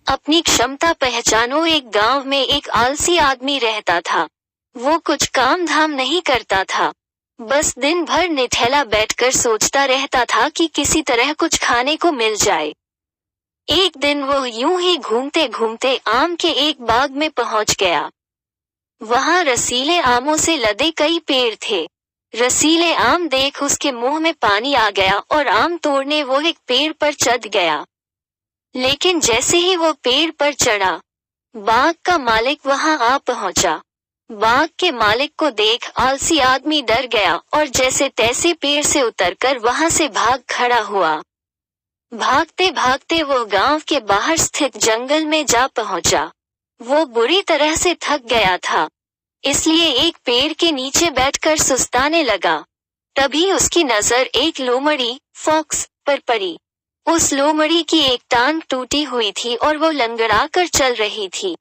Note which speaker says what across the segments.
Speaker 1: अपनी क्षमता पहचानो। एक गांव में एक आलसी आदमी रहता था। वो कुछ काम धाम नहीं करता था, बस दिन भर निठैला बैठकर सोचता रहता था कि किसी तरह कुछ खाने को मिल जाए। एक दिन वो यूं ही घूमते घूमते आम के एक बाग में पहुंच गया। वहां रसीले आमों से लदे कई पेड़ थे। रसीले आम देख उसके मुंह में पानी आ गया और आम तोड़ने वो एक पेड़ पर चढ़ गया। लेकिन जैसे ही वो पेड़ पर चढ़ा, बाग का मालिक वहां आ पहुंचा। बाग के मालिक को देख आलसी आदमी डर गया और जैसे तैसे पेड़ से उतरकर वहां से भाग खड़ा हुआ। भागते भागते वो गांव के बाहर स्थित जंगल में जा पहुंचा। वो बुरी तरह से थक गया था, इसलिए एक पेड़ के नीचे बैठकर सुस्ताने लगा। तभी उसकी नजर एक लोमड़ी फॉक्स पर पड़ी। उस लोमड़ी की एक टांग टूटी हुई थी और वो लंगड़ा कर चल रही थी।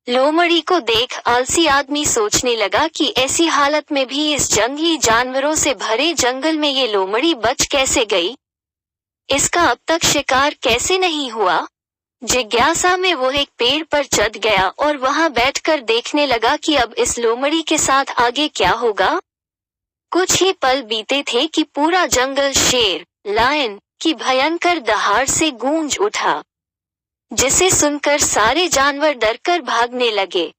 Speaker 1: लोमड़ी को देख आलसी आदमी सोचने लगा कि ऐसी हालत में भी इस जंगली जानवरों से भरे जंगल में ये लोमड़ी बच कैसे गई? इसका अब तक शिकार कैसे नहीं हुआ? जिज्ञासा में वो एक पेड़ पर चढ़ गया और वहां बैठकर देखने लगा कि अब इस लोमड़ी के साथ आगे क्या होगा। कुछ ही पल बीते थे कि पूरा जंगल शेर, लायन की भयंकर दहाड़ से गूंज उठा, जिसे सुनकर सारे जानवर डरकर भागने लगे।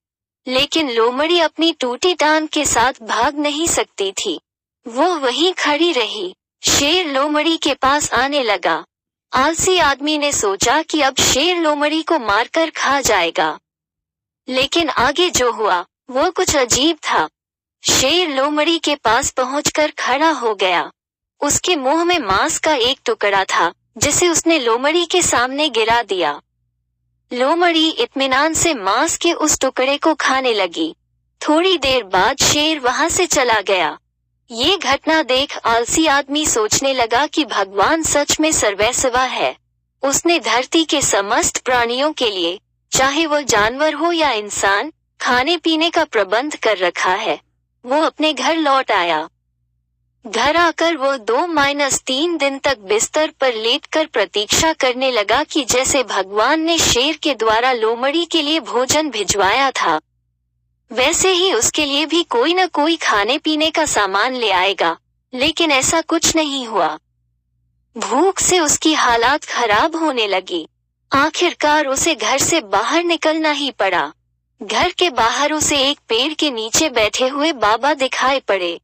Speaker 1: लेकिन लोमड़ी अपनी टूटी टांग के साथ भाग नहीं सकती थी। वो वहीं खड़ी रही। शेर लोमड़ी के पास आने लगा। आलसी आदमी ने सोचा कि अब शेर लोमड़ी को मारकर खा जाएगा, लेकिन आगे जो हुआ वो कुछ अजीब था। शेर लोमड़ी के पास पहुंचकर खड़ा हो गया। उसके मुंह में मांस का एक टुकड़ा था, जिसे उसने लोमड़ी के सामने गिरा दिया। लोमड़ी इत्मीनान से मांस के उस टुकड़े को खाने लगी। थोड़ी देर बाद शेर वहां से चला गया। ये घटना देख आलसी आदमी सोचने लगा कि भगवान सच में सर्वैसवा है। उसने धरती के समस्त प्राणियों के लिए, चाहे वो जानवर हो या इंसान, खाने पीने का प्रबंध कर रखा है। वो अपने घर लौट आया। घर आकर वो 2-3 दिन तक बिस्तर पर लेटकर प्रतीक्षा करने लगा कि जैसे भगवान ने शेर के द्वारा लोमड़ी के लिए भोजन भिजवाया था, वैसे ही उसके लिए भी कोई न कोई खाने पीने का सामान ले आएगा। लेकिन ऐसा कुछ नहीं हुआ। भूख से उसकी हालात खराब होने लगी। आखिरकार उसे घर से बाहर निकलना ही पड़ा। घर के बाहर उसे एक पेड़ के नीचे बैठे हुए बाबा दिखाई पड़े।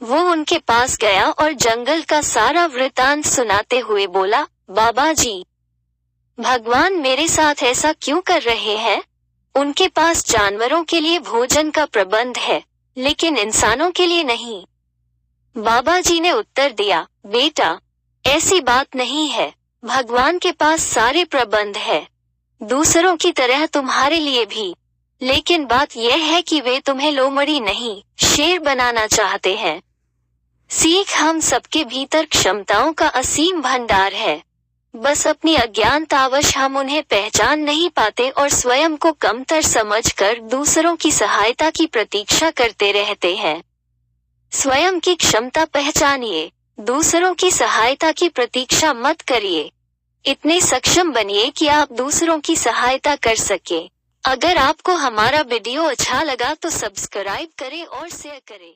Speaker 1: वो उनके पास गया और जंगल का सारा वृतांत सुनाते हुए बोला, बाबा जी, भगवान मेरे साथ ऐसा क्यों कर रहे हैं? उनके पास जानवरों के लिए भोजन का प्रबंध है, लेकिन इंसानों के लिए नहीं। बाबा जी ने उत्तर दिया, बेटा, ऐसी बात नहीं है। भगवान के पास सारे प्रबंध है, दूसरों की तरह तुम्हारे लिए भी। लेकिन बात यह है कि वे तुम्हें लोमड़ी नहीं, शेर बनाना चाहते हैं। सीख हम सबके भीतर क्षमताओं का असीम भंडार है, बस अपनी अज्ञानतावश हम उन्हें पहचान नहीं पाते और स्वयं को कमतर समझकर दूसरों की सहायता की प्रतीक्षा करते रहते हैं। स्वयं की क्षमता पहचानिए, दूसरों की सहायता की प्रतीक्षा मत करिए। इतने सक्षम बनिए कि आप दूसरों की सहायता कर सके। अगर आपको हमारा वीडियो अच्छा लगा तो सब्सक्राइब करें और शेयर करें।